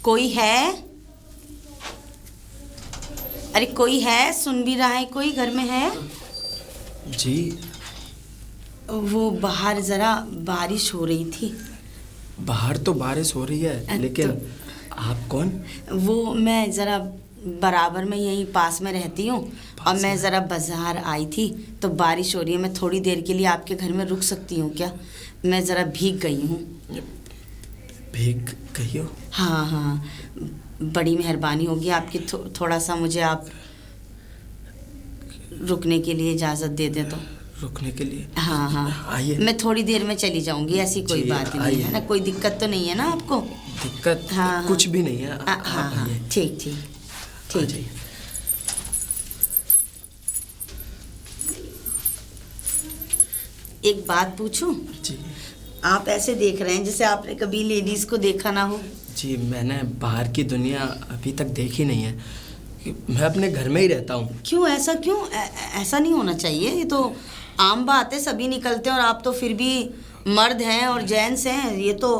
कोई है? अरे कोई है? सुन भी रहा है? कोई घर में है? जी। वो बाहर जरा बारिश हो रही थी। बाहर तो बारिश हो रही है, लेकिन आप कौन? वो मैं ज़रा बराबर में यहीं पास में रहती हूँ और मैं ज़रा बाज़ार आई थी तो बारिश हो रही है। मैं थोड़ी देर के लिए आपके घर में रुक सकती हूँ क्या? मैं ज़रा भीग गई हूँ। भीग गई हो? हाँ हाँ, बड़ी मेहरबानी होगी आपकी। थोड़ा सा मुझे आप रुकने के लिए इजाज़त दे दें तो। रुकने के लिए? हाँ हाँ, आइए। मैं थोड़ी देर में चली जाऊंगी, ऐसी कोई बात नहीं है ना? कोई दिक्कत तो नहीं है ना आपको? दिक्कत? हाँ, कुछ भी नहीं है। हाँ हाँ, ठीक ठीक ठीक। एक बात पूछूं? जी। आप ऐसे देख रहे हैं जैसे आपने कभी लेडीज को देखा ना हो। जी, मैंने बाहर की दुनिया अभी तक देखी नहीं है। मैं अपने घर में ही रहता हूँ। क्यों ऐसा क्यों? ऐसा नहीं होना चाहिए। ये तो आम बात है, सभी निकलते हैं और आप तो फिर भी मर्द हैं और जेंट्स हैं। ये तो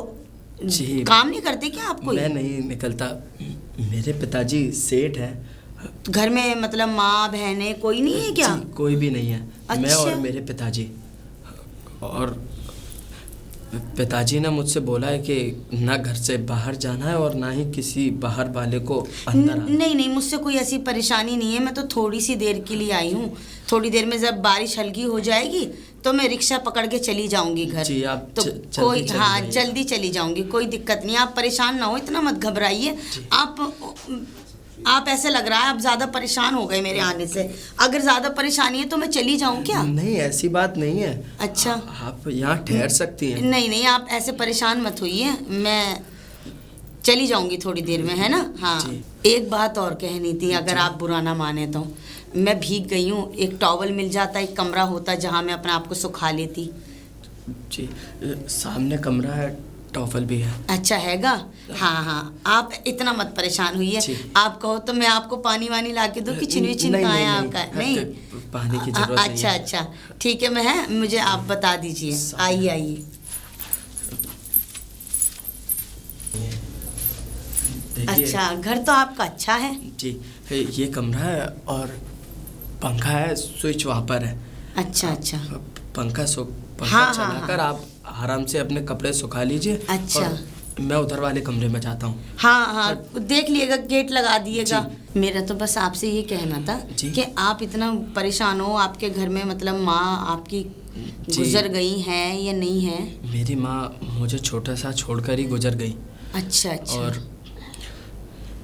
जी, काम नहीं करते क्या आप? कोई मैं नहीं निकलता। मेरे पिताजी सेठ हैं। घर में मतलब माँ बहनें कोई नहीं है क्या? जी, कोई भी नहीं है। अच्छा। मैं और मेरे पिताजी। और पिताजी ने मुझसे बोला है कि ना घर से बाहर जाना है और ना ही किसी बाहर वाले को अंदर आना। नहीं नहीं, मुझसे कोई ऐसी परेशानी नहीं है। मैं तो थोड़ी सी देर के लिए आई हूँ। थोड़ी देर में जब बारिश हल्की हो जाएगी तो मैं रिक्शा पकड़ के चली जाऊंगी घर। जी, आप तो कोई हाँ, जल्दी चली जाऊंगी, कोई दिक्कत नहीं। आप परेशान ना हो, इतना मत घबराइए। आप ऐसे लग रहा है आप ज़्यादा परेशान हो गए मेरे आने से। अगर ज़्यादा परेशानी है तो मैं चली जाऊँ क्या? नहीं, ऐसी बात नहीं है। अच्छा, आप यहाँ ठहर सकती हैं। नहीं नहीं, आप ऐसे परेशान मत होइए। मैं चली जाऊंगी थोड़ी देर में, है ना? हाँ, एक बात और कहनी थी, अगर आप बुरा ना माने तो। मैं भीग गई हूँ, एक टॉवल मिल जाता, एक कमरा होता जहाँ मैं अपने आप को सुखा लेती। जी, सामने कमरा है, टॉवल भी है। अच्छा हैगा? हाँ हाँ, आप इतना मत परेशान होइए। आप कहो तो मैं आपको पानी वानी ला के दूँ? किचन विचन कहाँ है आपका? नहीं, पानी की जरूरत नहीं। अच्छा अच्छा, ठीक है। मैं है, मुझे आप बता दीजिए। आइए आइए। अच्छा, घर तो आपका अच्छा है। जी, ये कमरा है और पंखा है, स्विच वहाँ पर है। अच्छा अच्छा, पंखा हाँ, चलाकर आप आराम से अपने कपड़े सुखा लीजिए। अच्छा, मैं उधर वाले कमरे में जाता हूँ। हाँ हाँ, देख लिएगा, गेट लगा दिएगा। मेरा तो बस आपसे ये कहना था कि आप इतना परेशान हो। आपके घर में मतलब माँ आपकी गुजर गई हैं या नहीं है? मेरी माँ मुझे छोटा सा छोड़कर ही गुजर गई। अच्छा अच्छा। और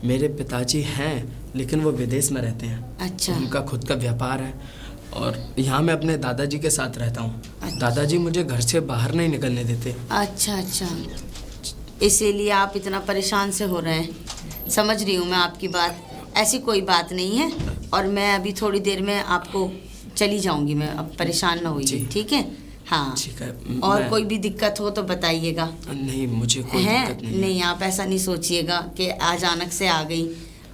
मेरे पिताजी हैं, लेकिन वो विदेश में रहते हैं। अच्छा। उनका खुद का व्यापार है और यहाँ मैं अपने दादाजी के साथ रहता हूँ। अच्छा। दादाजी मुझे घर से बाहर नहीं निकलने देते। अच्छा अच्छा, इसीलिए आप इतना परेशान से हो रहे हैं। समझ रही हूँ मैं आपकी बात। ऐसी कोई बात नहीं है और मैं अभी थोड़ी देर में आपको चली जाऊँगी। मैं अब परेशान ना होइए, ठीक है? हाँ ठीक है। और कोई भी दिक्कत हो तो बताइएगा। नहीं, मुझे कोई दिक्कत नहीं है। नहीं, आप ऐसा नहीं सोचिएगा कि अचानक से आ गई।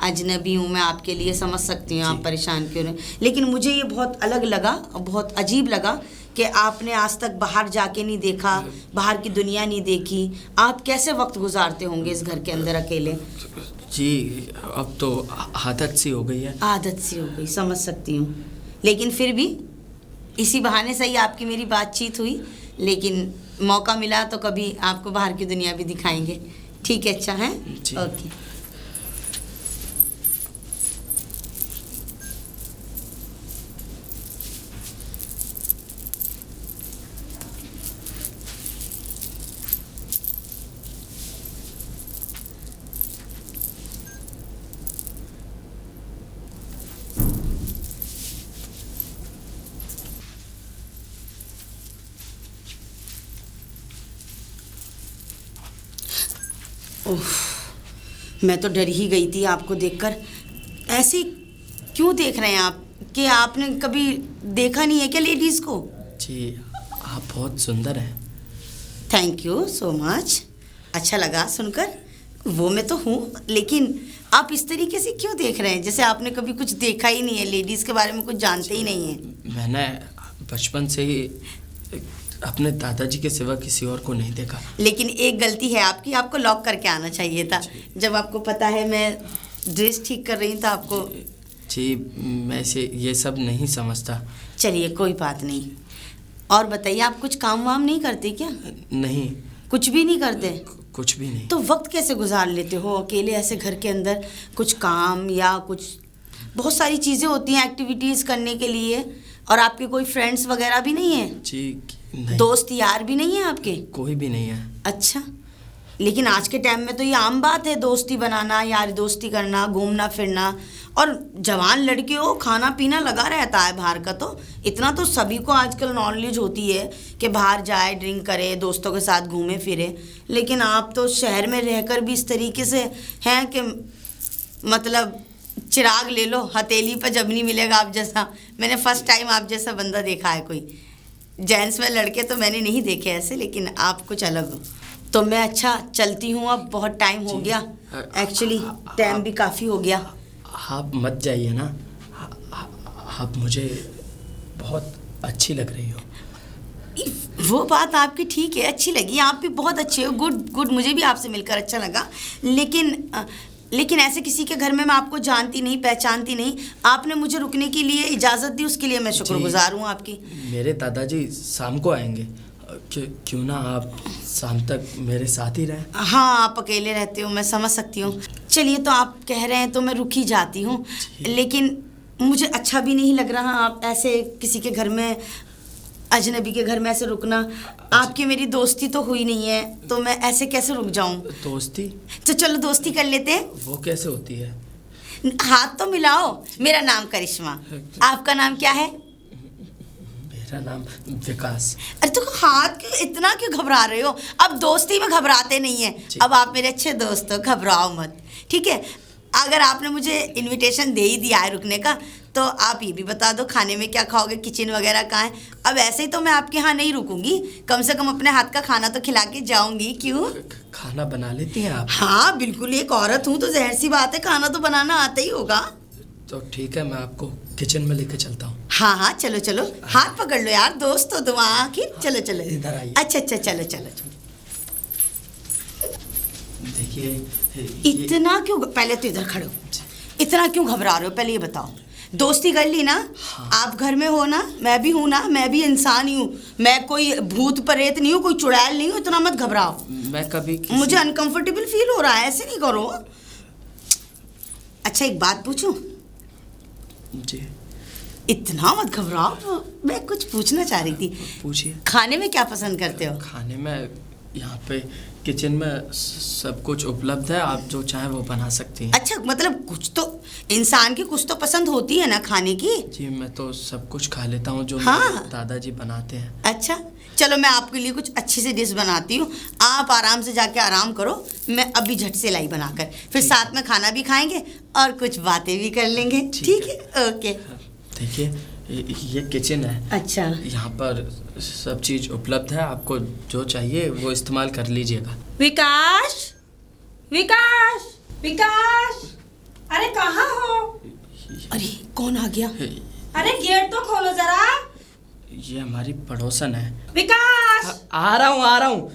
अजनबी हूँ मैं आपके लिए, समझ सकती हूँ आप परेशान क्यों रहे। लेकिन मुझे ये बहुत अलग लगा, बहुत अजीब लगा कि आपने आज तक बाहर जाके नहीं देखा, बाहर की दुनिया नहीं देखी। आप कैसे वक्त गुजारते होंगे इस घर के अंदर अकेले? जी, अब तो आदत सी हो गई है। आदत सी हो गई, समझ सकती हूँ। लेकिन फिर भी इसी बहाने से ही आपकी मेरी बातचीत हुई। लेकिन मौका मिला तो कभी आपको बाहर की दुनिया भी दिखाएंगे, ठीक है? अच्छा है, ओके। मैं तो डर ही गई थी आपको देखकर। ऐसे क्यों देख रहे हैं आप? कि आपने कभी देखा नहीं है क्या लेडीज को? जी, आप बहुत सुंदर हैं। थैंक यू सो मच, अच्छा लगा सुनकर। वो मैं तो हूँ, लेकिन आप इस तरीके से क्यों देख रहे हैं जैसे आपने कभी कुछ देखा ही नहीं है, लेडीज़ के बारे में कुछ जानते ही नहीं है? मैंने बचपन से ही अपने दादाजी के सिवा किसी और को नहीं देखा। लेकिन एक गलती है आपकी, आपको लॉक करके आना चाहिए था। जब आपको पता है मैं ड्रेस ठीक कर रही हूँ तो आपको। जी मैं ये सब नहीं समझता। चलिए कोई बात नहीं। और बताइए, आप कुछ काम वाम नहीं करते क्या? नहीं, कुछ भी नहीं करते? कुछ भी नहीं। तो वक्त कैसे गुजार लेते हो अकेले ऐसे घर के अंदर? कुछ काम या कुछ, बहुत सारी चीज़ें होती हैं एक्टिविटीज़ करने के लिए। और आपके कोई फ्रेंड्स वगैरह भी नहीं है? जी नहीं। दोस्त यार भी नहीं है आपके? कोई भी नहीं है। अच्छा, लेकिन आज के टाइम में तो ये आम बात है, दोस्ती बनाना, यार दोस्ती करना, घूमना फिरना। और जवान लड़के हो, खाना पीना लगा रहता है बाहर का, तो इतना तो सभी को आजकल नॉलेज होती है कि बाहर जाए, ड्रिंक करे, दोस्तों के साथ घूमे फिरे। लेकिन आप तो शहर में रहकर भी इस तरीके से हैं कि मतलब चिराग ले लो, हथेली पर जब नहीं मिलेगा आप जैसा। मैंने फर्स्ट टाइम आप जैसा बंदा देखा है। कोई जेंट्स में लड़के तो मैंने नहीं देखे ऐसे, लेकिन आप कुछ अलग हो। तो मैं अच्छा चलती हूँ, अब बहुत टाइम हो गया, एक्चुअली टाइम भी काफ़ी हो गया। आप मत जाइए ना, आप मुझे बहुत अच्छी लग रही हो। वो बात आपकी ठीक है, अच्छी लगी, आप भी बहुत अच्छे हो। गुड गुड, मुझे भी आपसे मिलकर अच्छा लगा। लेकिन ऐसे किसी के घर में मैं आपको जानती नहीं, पहचानती नहीं, आपने मुझे रुकने के लिए इजाज़त दी, उसके लिए मैं शुक्रगुजार हूँ आपकी। मेरे दादाजी शाम को आएंगे, क्यों ना आप शाम तक मेरे साथ ही रहें। हाँ, आप अकेले रहते हो, मैं समझ सकती हूँ। चलिए, तो आप कह रहे हैं तो मैं रुक ही जाती हूँ, लेकिन मुझे अच्छा भी नहीं लग रहा आप ऐसे किसी के घर में, अजनबी के घर में ऐसे रुकना। आपकी मेरी दोस्ती तो हुई नहीं है, तो मैं ऐसे कैसे रुक जाऊं? दोस्ती? तो चलो दोस्ती कर लेते हैं। वो कैसे होती है? हाथ तो मिलाओ। मेरा नाम करिश्मा, आपका नाम क्या है? मेरा नाम विकास। अरे तो हाथ इतना क्यों घबरा रहे हो? अब दोस्ती में घबराते नहीं है। अब आप मेरे अच्छे दोस्त हो, घबराओ मत, ठीक है? अगर आपने मुझे इनविटेशन दे ही दिया है रुकने का, तो आप ये भी बता दो खाने में क्या खाओगे, किचन वगैरह कहाँ है? अब ऐसे ही तो मैं आपके यहाँ नहीं रुकूंगी, कम से कम अपने हाथ का खाना तो खिला के जाऊंगी। क्यों? खाना बना लेती हैं आप? हाँ बिल्कुल, एक औरत हूँ तो ज़ाहिर सी बात है खाना तो बनाना आता ही होगा। तो ठीक है, मैं आपको किचन में लेके चलता हूँ। हाँ हाँ, चलो चलो, हाथ पकड़ लो यार, दोस्त हो तुम आखिर। चलो चलो, इधर आइए। अच्छा अच्छा, चलो चलो चलो। देखिए, इतना क्यों, पहले तो इधर खड़े हो, इतना क्यों घबरा रहे हो? पहले ये बताओ, दोस्ती कर ली ना? हाँ। आप घर में हो ना, मैं भी हूँ ना, मैं भी इंसान ही हूँ, मैं कोई भूत प्रेत नहीं हूँ, कोई चुड़ैल नहीं हूँ। इतना मत घबराओ। मैं कभी मुझे अनकंफर्टेबल फील हो रहा है, ऐसे नहीं करो। अच्छा एक बात पूछूं? जी। इतना मत घबराओ, मैं कुछ पूछना चाह रही थी। पूछिए। खाने में क्या पसंद करते हो? खाने में यहाँ पे किचन में सब कुछ उपलब्ध है, आप जो चाहें वो बना सकती हैं। अच्छा, मतलब कुछ तो इंसान की कुछ तो पसंद होती है ना खाने की? जी, मैं तो सब कुछ खा लेता हूँ जो हाँ। मेरे दादाजी बनाते हैं। अच्छा चलो, मैं आपके लिए कुछ अच्छी सी डिश बनाती हूँ, आप आराम से जाके आराम करो, मैं अभी झट से लाई बनाकर, फिर साथ में खाना भी खाएंगे और कुछ बातें भी कर लेंगे। ठीक है, ओके। देखिए, ये किचन है। अच्छा। यहाँ पर सब चीज़ उपलब्ध है, आपको जो चाहिए वो इस्तेमाल कर लीजिएगा। विकास, विकास, विकास, अरे कहाँ हो? अरे कौन आ गया? अरे गेट तो खोलो जरा। ये हमारी पड़ोसन है। विकास, आ रहा हूँ।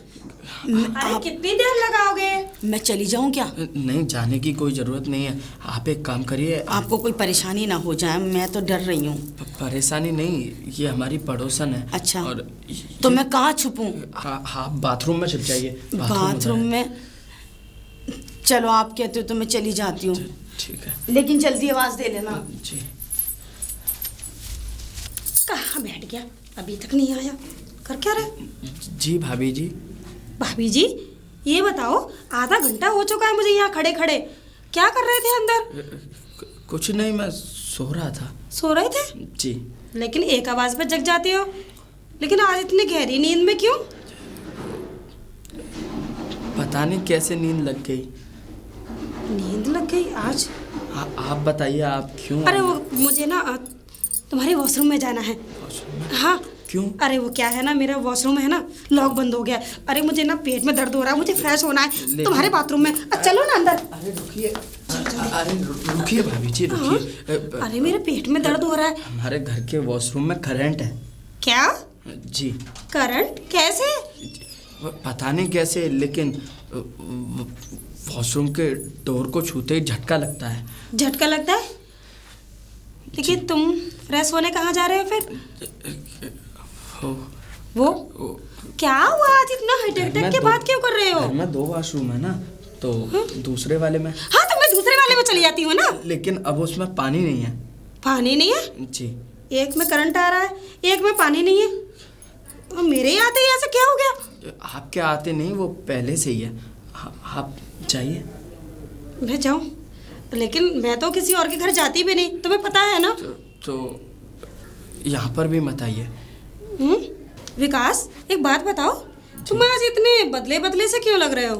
अरे कितनी देर लगाओगे? मैं चली जाऊं क्या? नहीं, जाने की कोई ज़रूरत नहीं है, आप एक काम करिए। आपको कोई परेशानी ना हो जाए, मैं तो डर रही हूँ। परेशानी नहीं, ये हमारी पड़ोसन है। अच्छा, और तो मैं कहाँ छुपूं? हाँ, बाथरूम में छुप जाइए। बाथरूम में? चलो आप कहते हो तो मैं चली जाती हूँ। ठीक है, लेकिन जल्दी आवाज़ दे लेना। जी। कहाँ बैठ गया? अभी तक नहीं आया। कर क्या रहे? जी भाभी जी। भाभी जी, ये बताओ, आधा घंटा हो चुका है मुझे यहाँ खड़े खड़े, क्या कर रहे थे अंदर? कुछ नहीं, मैं सो रहा था। सो रहे थे? जी। लेकिन एक आवाज़ पे जग जाती हो, लेकिन आज इतनी गहरी नींद में क्यों? पता नहीं कैसे नींद लग गई। नींद लग गई आज? आप बताइए, आप क्यों? अरे वो मुझे ना तुम्हारे वॉशरूम में जाना है। हाँ। क्यों? अरे वो क्या है ना, मेरा वॉशरूम है ना, लॉक बंद हो गया। अरे मुझे ना पेट में दर्द हो रहा है, मुझे फ्रेश होना है तुम्हारे बाथरूम में। चलो ना अंदर। अरे रुकिए, रुकिए भाभी जी, रुकिए। अरे मेरे पेट में दर्द हो रहा है। हमारे घर के वॉशरूम में करंट है। क्या? जी। करंट कैसे? पता नहीं कैसे, लेकिन वॉशरूम के डोर को छूते ही झटका लगता है। झटका लगता है? लेकिन तुम फ्रेश होने कहाँ जा रहे हो फिर? वो क्या हुआ आज इतना हटक के बात क्यों कर रहे हो? घर में 2 वॉशरूम है ना, तो दूसरे वाले में। हाँ तो मैं दूसरे वाले में चली जाती हूँ ना। लेकिन अब उसमें पानी नहीं है। पानी नहीं है? जी। एक में करंट आ रहा है, एक में पानी नहीं है। तो मेरे ही आते ही ऐसा क्या हो गया? आपके आते नहीं, वो पहले से ही है। आप जाइए। मैं जाऊँ? लेकिन मैं तो किसी और के घर जाती भी नहीं, तुम्हें पता है ना। तो यहाँ पर भी मत आइए। विकास, एक बात बताओ, तुम आज इतने बदले बदले से क्यों लग रहे हो?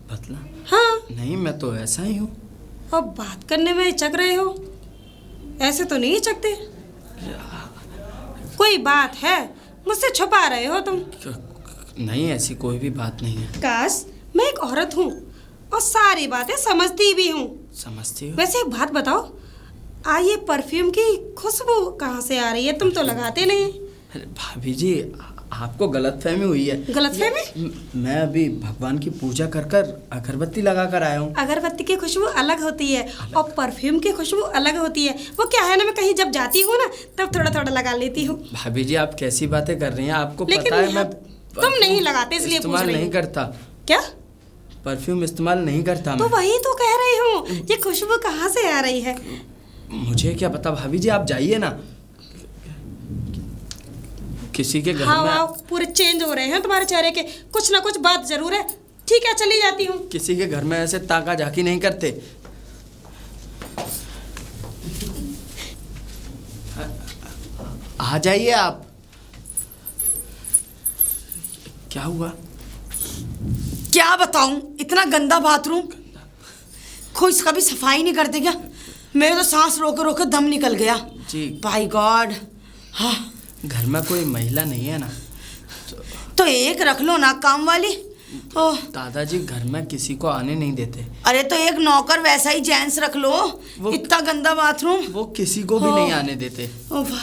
बदला? हाँ। नहीं, मैं तो ऐसा ही हूँ। और बात करने में हिचक रहे हो? ऐसे तो नहीं हिचकते। कोई बात है? मुझसे छुपा रहे हो तुम? नहीं, ऐसी कोई भी बात नहीं है। विकास, मैं एक औरत हूँ और सारी बातें समझती भी हूँ। समझती हो? वैसे एक बात बताओ, ये परफ्यूम की खुशबू कहाँ से आ रही है? तुम तो लगाते नहीं। भाभी जी, आपको गलतफहमी हुई है। गलतफहमी? मैं अभी भगवान की पूजा कर कर अगरबत्ती लगा कर आया हूँ। अगरबत्ती की खुशबू अलग होती है और परफ्यूम की खुशबू अलग होती है। वो क्या है ना, मैं कहीं जब जाती हूँ ना तब थोड़ा थोड़ा लगा लेती हूँ। भाभी जी, आप कैसी बातें कर रही हैं? आपको लेकिन पता है मैं तुम नहीं लगाते इसलिए पूछ इस्तेमाल रही नहीं हूँ। करता। क्या? परफ्यूम इस्तेमाल नहीं करता तो मैं। वही तो कह रही हूँ, ये खुशबू कहाँ से आ रही है? मुझे क्या पता भाभी जी, आप जाइए ना। किसी के घर हाँ में पूरे चेंज हो रहे हैं तुम्हारे चेहरे के, कुछ ना कुछ बात जरूर है। ठीक है, चली जाती हूँ। किसी के घर में ऐसे ताका झाकी नहीं करते। आ जाइए आप। क्या हुआ? क्या बताऊं, इतना गंदा बाथरूम, कोई इसका भी सफाई नहीं करते क्या? मेरे तो सांस रोके रोके दम निकल गया। जी। By God. हाँ, घर में कोई महिला नहीं है ना? तो एक रख लो ना काम वाली। ओह, दादाजी घर में किसी को आने नहीं देते। अरे तो एक नौकर वैसा ही जेंट्स रख लो। इतना गंदा बाथरूम। वो किसी को भी नहीं आने देते।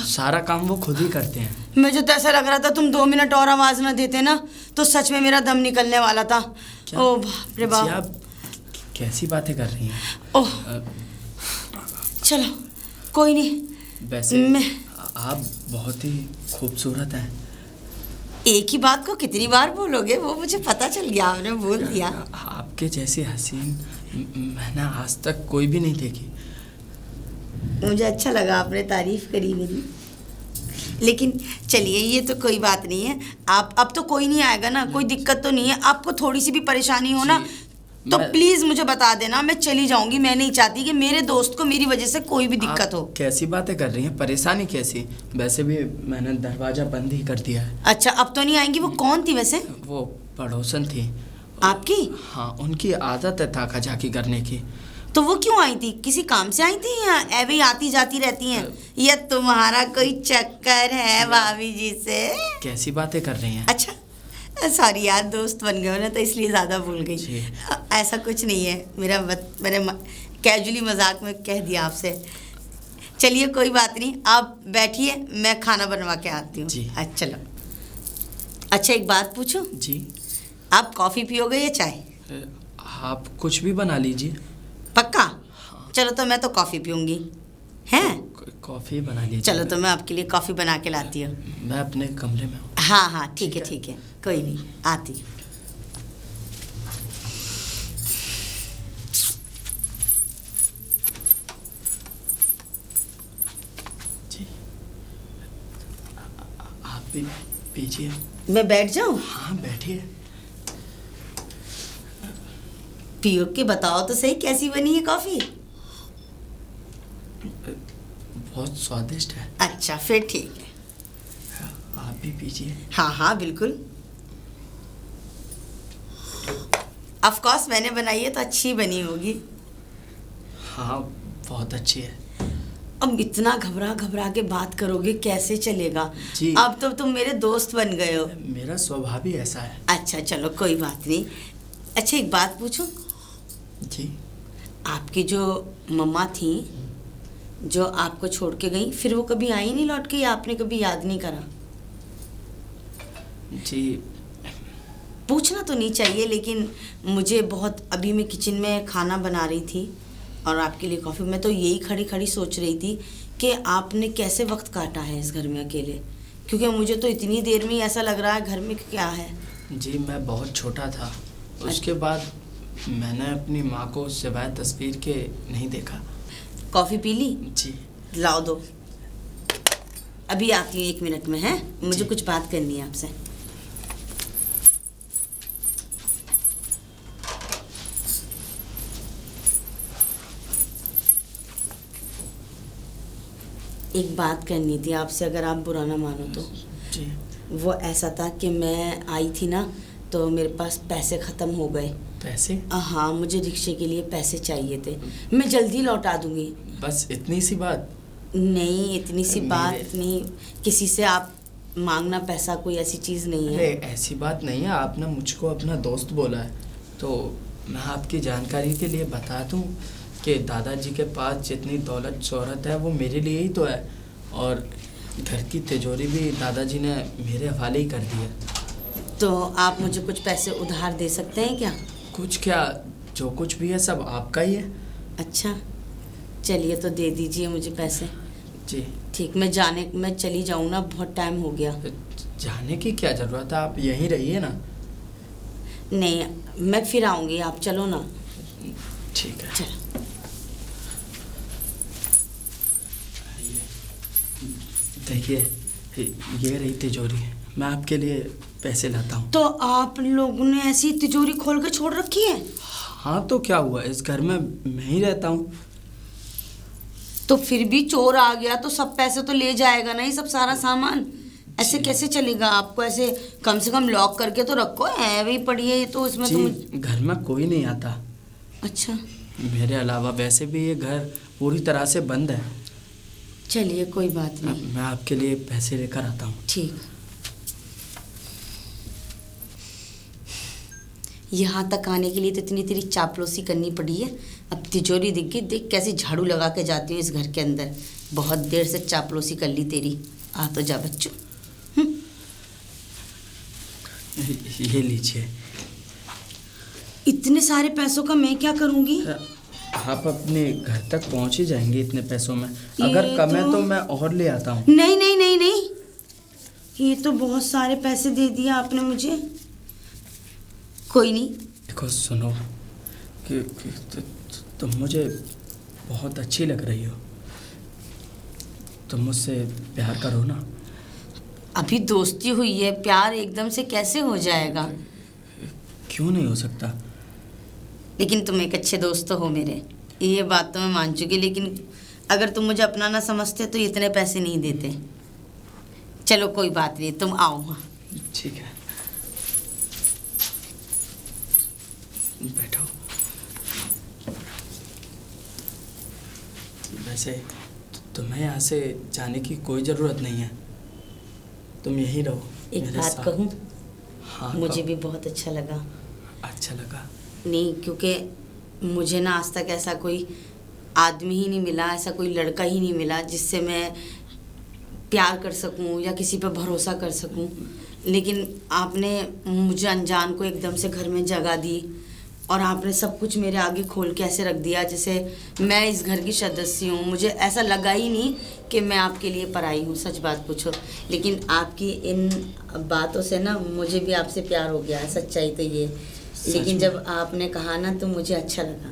सारा काम वो खुद ही करते हैं। मुझे तो ऐसा लग रहा था तुम 2 मिनट और आवाज ना देते ना तो सच में मेरा दम निकलने वाला था। ओ बाप रे बाप, आप कैसी बातें कर रही हैं? ओह, चलो कोई नहीं। वैसे आप बहुत ही खूबसूरत हैं। एक ही बात को कितनी बार बोलोगे? वो मुझे पता चल गया, आपने बोल दिया। आपके जैसी हसीन मैंने आज तक कोई भी नहीं देखी। मुझे अच्छा लगा आपने तारीफ करी मेरी। लेकिन चलिए, ये तो कोई बात नहीं है। आप अब तो कोई नहीं आएगा ना, कोई दिक्कत तो नहीं है? आपको थोड़ी सी भी परेशानी हो ना तो प्लीज मुझे बता देना, मैं चली जाऊंगी। मैं नहीं चाहती कि मेरे दोस्त को मेरी वजह से कोई भी दिक्कत हो। कैसी बातें कर रही हैं? परेशानी कैसी? वैसे भी मैंने दरवाजा बंद ही कर दिया है। अच्छा, अब तो नहीं आएंगी? वो कौन थी वैसे? वो पड़ोसन थी। आपकी? हाँ, उनकी आदत है ताका झाकी करने की। तो वो क्यों आई थी? किसी काम से आई थी या ऐवे ही आती जाती रहती हैं? या तुम्हारा कोई चक्कर है भाभी जी से? कैसी बातें कर रही हैं? अच्छा, सॉरी यार, दोस्त बन गए हो ना तो इसलिए ज़्यादा भूल गई। ऐसा कुछ नहीं है, मैंने कैजुअली मजाक में कह दिया आपसे। चलिए कोई बात नहीं, आप बैठिए, मैं खाना बनवा के आती हूँ। अच्छा चलो। अच्छा, एक बात पूछूं? जी। आप कॉफ़ी पियोगे या चाय? आप कुछ भी बना लीजिए। पक्का? हाँ। चलो तो मैं तो कॉफ़ी पीऊँगी। हैं? कॉफ़ी बना लीजिए। चलो तो मैं आपके लिए कॉफ़ी बना के लाती हूँ। मैं अपने कमरे में हूँ। हाँ हाँ, ठीक है ठीक है, कोई नहीं, आती हूँ। जी, आप भी पीजिए। मैं बैठ जाऊँ? हाँ, बैठिए। पियो के बताओ तो सही, कैसी बनी है कॉफ़ी? बहुत स्वादिष्ट है। अच्छा, फिर ठीक है। आप भी पीजिए। हाँ हाँ बिल्कुल। ऑफ कोर्स मैंने बनाई है तो अच्छी बनी होगी। हाँ, बहुत अच्छी है। अब इतना घबरा घबरा के बात करोगे कैसे चलेगा? जी। अब तो तुम मेरे दोस्त बन गए हो। मेरा स्वभाव ही ऐसा है। अच्छा चलो, कोई बात नहीं। अच्छा, एक बात पूछूं? जी। आपकी जो मम्मा थी, जो आपको छोड़ के गई, फिर वो कभी आई नहीं लौट के? या आपने कभी याद नहीं करा? जी पूछना तो नहीं चाहिए, लेकिन मुझे बहुत, अभी मैं किचन में खाना बना रही थी और आपके लिए कॉफ़ी, मैं तो यही खड़ी खड़ी सोच रही थी कि आपने कैसे वक्त काटा है इस घर में अकेले, क्योंकि मुझे तो इतनी देर में ही ऐसा लग रहा है घर में क्या है। जी मैं बहुत छोटा था, उसके बाद मैंने अपनी माँ को सिवाय तस्वीर के नहीं देखा। कॉफ़ी पी ली? जी लाओ दो, अभी आती हूँ 1 मिनट में, है मुझे जी। कुछ बात करनी है आपसे। एक बात करनी थी आपसे, अगर आप बुरा ना मानो तो। जी। वो ऐसा था कि मैं आई थी ना, तो मेरे पास पैसे ख़त्म हो गए। पैसे? हाँ, मुझे रिक्शे के लिए पैसे चाहिए थे, मैं जल्दी लौटा दूंगी। बस इतनी सी बात? नहीं, इतनी सी बात मेरे- नहीं, किसी से आप मांगना पैसा कोई ऐसी चीज़ नहीं अरे है। ऐसी बात नहीं है, आपने मुझको अपना दोस्त बोला है तो मैं आपकी जानकारी के लिए बता दूं कि दादाजी के पास जितनी दौलत शोहरत है वो मेरे लिए ही तो है, और घर की तिजोरी भी दादाजी ने मेरे हवाले ही कर दी है। तो आप मुझे कुछ पैसे उधार दे सकते हैं क्या? कुछ क्या, जो कुछ भी है सब आपका ही है। अच्छा, चलिए तो दे दीजिए मुझे पैसे। जी। ठीक, मैं चली जाऊँ ना, बहुत टाइम हो गया। जाने की क्या ज़रूरत है, आप यहीं रहिए ना। नहीं, मैं फिर आऊँगी, आप चलो ना। ठीक है। चलो। देखिए ये रही तिजोरी, मैं आपके लिए पैसे लाता हूँ। तो आप लोगों ने ऐसी तिजोरी खोल कर छोड़ रखी है? हाँ तो क्या हुआ, इस घर में मैं ही रहता हूँ। तो फिर भी चोर आ गया तो सब पैसे तो ले जाएगा ना, ये सब सारा सामान, ऐसे कैसे चलेगा? आपको ऐसे कम से कम लॉक करके तो रखो, है वही पड़ी है ये तो, इसमें तो जी घर में कोई नहीं आता। अच्छा, मेरे अलावा वैसे भी ये घर पूरी तरह से बंद है। चलिए कोई बात नहीं। मैं आपके लिए पैसे लेकर आता हूँ। ठीक। यहाँ तक आने के लिए तो इतनी तेरी चापलूसी करनी पड़ी है। अब तिजोरी दिख गई, देख कैसे झाड़ू लगा के जाती हूँ इस घर के अंदर। बहुत देर से चापलूसी कर ली तेरी। आ तो जा बच्चों। ये लीजिए। इतने सारे पैसों का मैं क्या करूँगी? आप अपने घर तक पहुँच ही जाएंगे इतने पैसों में। अगर कम है तो मैं और ले आता हूँ। नहीं नहीं नहीं नहीं, ये तो बहुत सारे पैसे दे दिए आपने मुझे। कोई नहीं। देखो सुनो कि तुम मुझे बहुत अच्छी लग रही हो, तुम मुझसे प्यार करो ना। अभी दोस्ती हुई है, प्यार एकदम से कैसे हो जाएगा? क्यों नहीं हो सकता? लेकिन तुम एक अच्छे दोस्त तो हो मेरे, ये बात तो मैं मान चुकी, लेकिन अगर तुम मुझे अपना ना समझते तो इतने पैसे नहीं देते। चलो कोई बात नहीं, तुम आओ। ठीक है, बैठो। वैसे तुम्हें यहाँ से जाने की कोई ज़रूरत नहीं है, तुम यहीं रहो। एक मेरे बात साथ। कहूँ? हाँ मुझे कहो। भी बहुत अच्छा लगा। अच्छा लगा? नहीं, क्योंकि मुझे ना आज तक ऐसा कोई आदमी ही नहीं मिला, ऐसा कोई लड़का ही नहीं मिला जिससे मैं प्यार कर सकूं या किसी पर भरोसा कर सकूं। लेकिन आपने मुझे अनजान को एकदम से घर में जगह दी और आपने सब कुछ मेरे आगे खोल के ऐसे रख दिया जैसे मैं इस घर की सदस्य हूँ। मुझे ऐसा लगा ही नहीं कि मैं आपके लिए पराई हूँ, सच बात पूछो। लेकिन आपकी इन बातों से ना मुझे भी आपसे प्यार हो गया है, सच्चाई तो ये। लेकिन जब आपने कहा ना तो मुझे अच्छा लगा।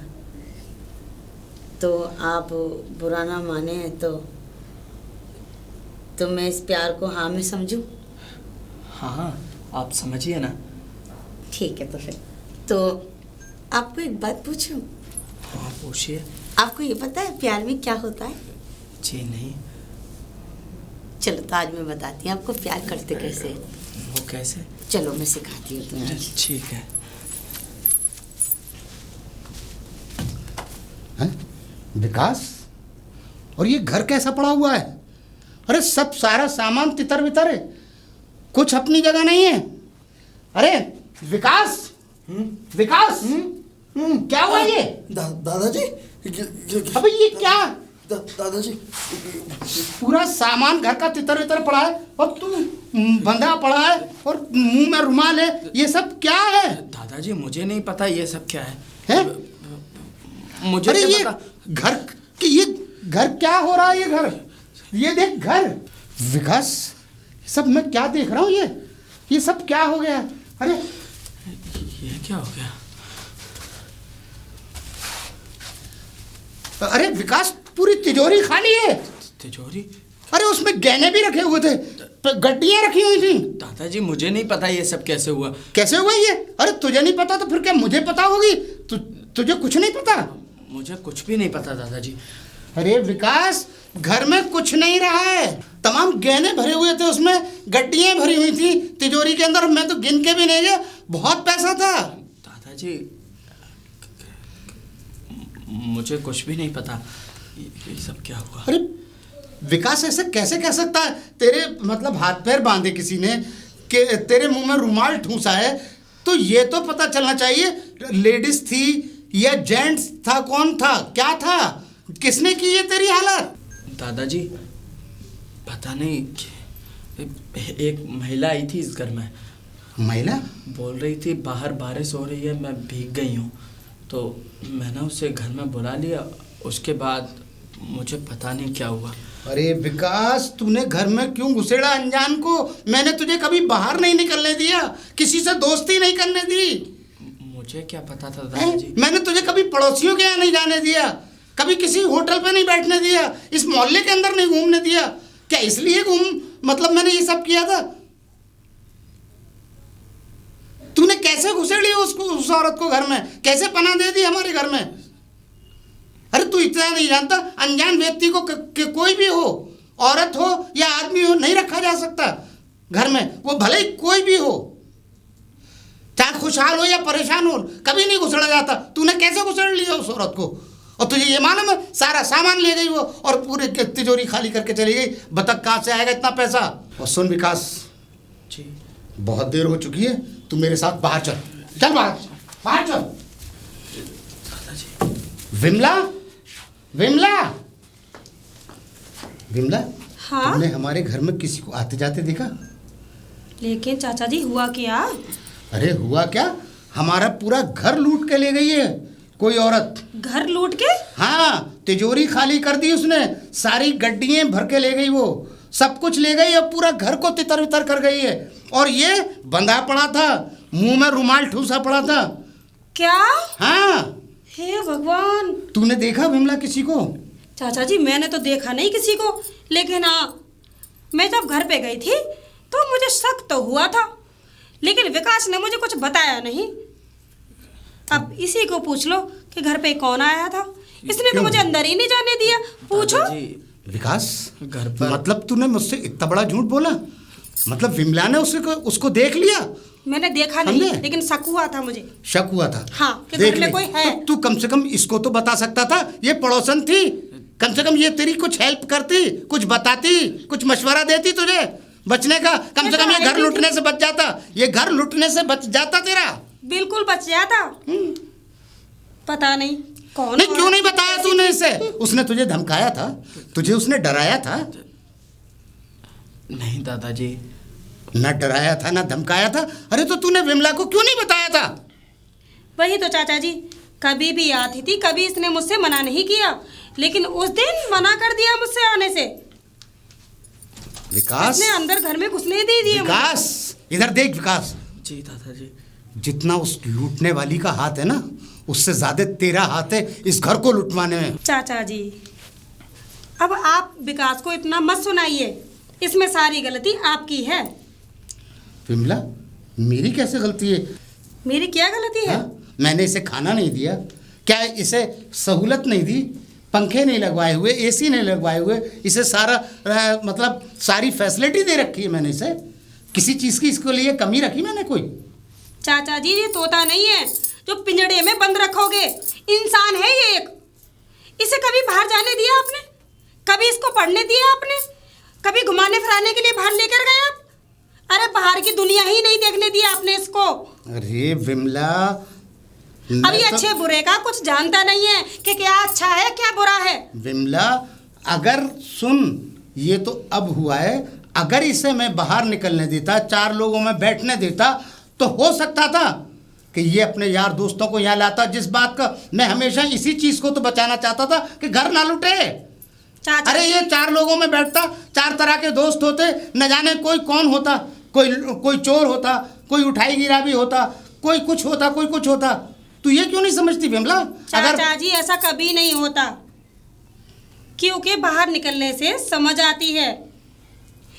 तो आप बुरा ना माने तो मैं इस प्यार को हाँ में समझूं? हाँ आप समझिए ना। ठीक है, तो फिर तो आपको एक बात पूछूं? हाँ पूछिए। आपको ये पता है प्यार में क्या होता है? जी नहीं। चलो तो आज मैं बताती हूँ आपको प्यार करते कैसे। वो कैसे? चलो मैं सिखाती हूँ तुम्हें। ठीक है। विकास, और ये घर कैसा पड़ा हुआ है? अरे सब सारा सामान तितर बितर है, कुछ अपनी जगह नहीं है। अरे विकास, विकास, क्या हुआ ये? दादाजी अबे ये क्या? दादाजी पूरा सामान घर का तितर बितर पड़ा है और तू बंधा पड़ा है और मुंह में रुमाल है, ये सब क्या है? दादाजी मुझे नहीं पता ये सब क्या है। मुझे अरे ये घर कि ये घर क्या हो रहा है? ये घर, ये देख घर। विकास, सब मैं क्या देख रहा हूँ? ये सब क्या हो गया? अरे ये क्या हो गया? अरे विकास, पूरी तिजोरी खाली है। तिजोरी? अरे उसमें गहने भी रखे हुए थे, गड्डियां रखी हुई थी। दादाजी मुझे नहीं पता ये सब कैसे हुआ। कैसे हुआ ये? अरे तुझे नहीं पता तो फिर क्या मुझे पता होगी? तुझे कुछ नहीं पता? मुझे कुछ भी नहीं पता दादाजी। अरे विकास, घर में कुछ नहीं रहा है, तमाम गहने भरे हुए थे, उसमें गड्डियां भरी हुई थी तिजोरी के अंदर, मैं तो गिन के भी नहीं गया, बहुत पैसा था। दादाजी मुझे कुछ भी नहीं पता ये सब क्या हुआ। अरे विकास, ऐसे कैसे कह सकता है? तेरे मतलब हाथ पैर बांधे किसी ने, कि तेरे मुंह में रुमाल ठूसा है, तो ये तो पता चलना चाहिए लेडीज थी या जेंट्स था, कौन था, क्या था, किसने की ये तेरी हालत? दादाजी पता नहीं, एक महिला आई थी इस घर में। महिला? बोल रही थी बाहर बारिश हो रही है, मैं भीग गई हूँ, तो मैंने उसे घर में बुला लिया, उसके बाद मुझे पता नहीं क्या हुआ। अरे विकास, तूने घर में क्यों घुसेड़ा अनजान को? मैंने तुझे कभी बाहर नहीं निकलने दिया, किसी से दोस्ती नहीं करने दी। मुझे क्या पता था दादाजी? मैंने तुझे कभी पड़ोसियों के यहाँ नहीं जाने दिया, कभी किसी होटल पे नहीं बैठने दिया, इस मोहल्ले के अंदर नहीं घूमने दिया। क्या इसलिए मतलब मैंने ये सब किया था? तूने कैसे घुसेड़ी उसको, उस औरत को घर में कैसे पनाह दे दी हमारे घर में? अरे तू इतना नहीं जानता, अनजान व्यक्ति को कोई भी हो, औरत हो या आदमी हो, नहीं रखा जा सकता घर में, वो भले ही कोई भी हो, चाहे खुशहाल हो या परेशान हो, कभी नहीं घुसड़ा जाता। तूने कैसे घुसड़ लिया उस औरत को? और तुझे ये मालूम है सारा सामान ले गई वो और पूरे तिजोरी खाली करके चली गई। बता कहाँ से आएगा इतना पैसा? और सुन विकास जी, बहुत देर हो चुकी है, तू मेरे साथ बाहर चल, चल बाहर, बाहर चल। दादाजी। विमला, विमला, विमला, हाँ? तुमने हमारे घर में किसी को आते जाते देखा? लेकिन चाचा जी हुआ क्या? अरे हुआ क्या, हमारा पूरा घर लूट के ले गई है कोई औरत। घर लूट के? हाँ, तिजोरी खाली कर दी उसने, सारी गड्डियां भर के ले गई, वो सब कुछ ले गई और पूरा घर को तितर बितर कर गई है। और ये बंधा पड़ा था, मुंह में रुमाल ठूसा पड़ा था। क्या? हाँ। हे भगवान, तूने देखा विमला किसी को? चाचा जी मैंने तो देखा नहीं किसी को, लेकिन हाँ, मैं जब घर पे गई थी तो मुझे शक तो हुआ था, लेकिन विकास ने मुझे कुछ बताया नहीं। अब इसी को पूछ लो कि घर पे कौन आया था, इसने तो मुझे अंदर ही नहीं जाने दिया। पूछो। विकास, घर पर मतलब तूने मुझसे इतना बड़ा झूठ बोला? मतलब विमला ने उसको देख लिया? मैंने देखा नहीं, लेकिन शक हुआ था मुझे। शक हुआ था? हाँ, कि घर में कोई है। तो तू कम से कम इसको तो बता सकता था, ये पड़ोसन थी, कम से कम ये तेरी कुछ हेल्प करती, कुछ बताती, कुछ मशवरा देती तुझे बचने का। कम से कम ये घर लूटने से बच जाता, ये घर लूटने से बच जाता तेरा। बिल्कुल बच जाता। पता नहीं कौन। नहीं, क्यों नहीं बताया तूने इसे? उसने तुझे धमकाया था, तुझे उसने डराया था? नहीं दादाजी, ना डराया था ना धमकाया था। अरे तो तूने विमला को क्यों नहीं बताया था? वही तो चाचा जी, कभी भी आती थी, कभी इसने मुझसे मना नहीं किया, लेकिन उस दिन मना कर दिया मुझसे आने से। विकास, इसने अंदर घर में घुसने ही नहीं दिया। विकास, इधर देख विकास। जी दादाजी। जितना उस लूटने वाली का हाथ है ना, उससे ज्यादा तेरा हाथ है इस घर को लुटवाने में। चाचा जी, अब आप विकास को इतना मत सुनाइए, इसमें सारी गलती आपकी है। विमला, मेरी कैसे गलती है? मेरी क्या गलती है? मैंने इसे खाना नहीं दिया क्या? इसे सहूलत नहीं दी? पंखे नहीं लगवाए हुए, एसी नहीं लगवाए हुए, इसे सारा मतलब सारी फैसिलिटी दे रखी है मैंने इसे। किसी चीज़ की इसके लिए कमी रखी मैंने कोई? चाचा जी, ये तोता नहीं है जो पिंजड़े में बंद रखोगे, इंसान है ये एक। इसे कभी बाहर जाने दिया आपने? कभी इसको पढ़ने दिया आपने? कभी घुमाने फिराने के लिए बाहर लेकर गए आप? अरे बाहर की दुनिया ही नहीं देखने दिया आपने इसको। अरे विमला, अब ये अच्छे बुरे का कुछ जानता नहीं है कि क्या अच्छा है क्या बुरा है। विमला, अगर सुन, ये तो अब हुआ है, अगर इसे मैं बाहर निकलने देता, 4 लोगों में बैठने देता, तो हो सकता था कि ये अपने यार दोस्तों को यहाँ लाता, जिस बात का मैं हमेशा इसी चीज़ को तो बचाना चाहता था कि घर ना लुटे। चाचा अरे ये 4 लोगों में बैठता, 4 तरह के दोस्त होते, न जाने कोई कौन होता, कोई चोर होता, कोई उठाई गिरा भी होता, कोई कुछ होता, कोई कुछ होता। तू ये क्यों नहीं समझती विमला? चाचा जी ऐसा कभी नहीं होता, क्योंकि बाहर निकलने से समझ आती है,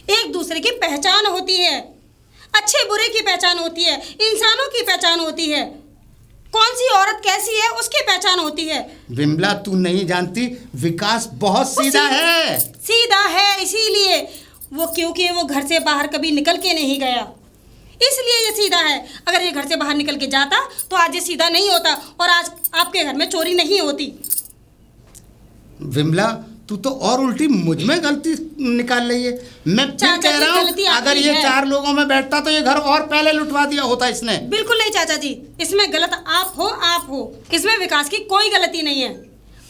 एक दूसरे की पहचान होती है, अच्छे बुरे की पहचान होती है, इंसानों की पहचान होती है, कौन सी औरत कैसी है उसकी पहचान होती है। विमला तू नहीं जानती, विकास बहुत सीधा है। सीधा है इसीलिए वो, क्योंकि वो घर से बाहर कभी निकल के नहीं गया, इसलिए ये सीधा है। अगर ये घर से बाहर निकल के जाता तो आज ये सीधा नहीं होता और आज आपके घर में चोरी नहीं होती। विमला तू तो और उल्टी मुझ में गलती निकाल रही है। मैं फिर कह रहा हूँ, अगर ये 4 लोगों में बैठता तो ये घर और पहले लुटवा दिया होता इसने। बिल्कुल नहीं चाचा जी, इसमें गलत आप हो, इसमें विकास की कोई गलती नहीं है।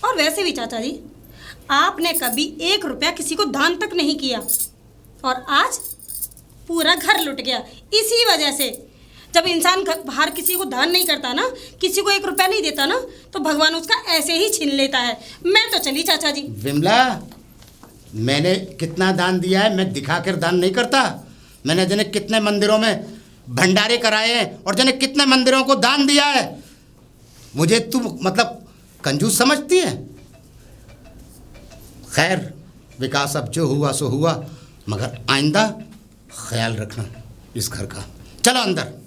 और वैसे भी चाचा जी, आपने कभी 1 रुपया किसी को दान तक नहीं किया और आज पूरा घर लुट गया इसी वजह से। जब इंसान बाहर किसी को दान नहीं करता ना, किसी को 1 रुपया नहीं देता ना, तो भगवान उसका ऐसे ही छीन लेता है। मैं तो चली चाचा जी। विमला मैंने कितना दान दिया है, मैं दिखाकर दान नहीं करता। मैंने जाने कितने मंदिरों में भंडारे कराए हैं और जाने कितने मंदिरों को दान दिया है। मुझे तू मतलब कंजूस समझती है? खैर विकास, अब जो हुआ सो हुआ, मगर आइंदा ख्याल रखना इस घर का। चलो अंदर।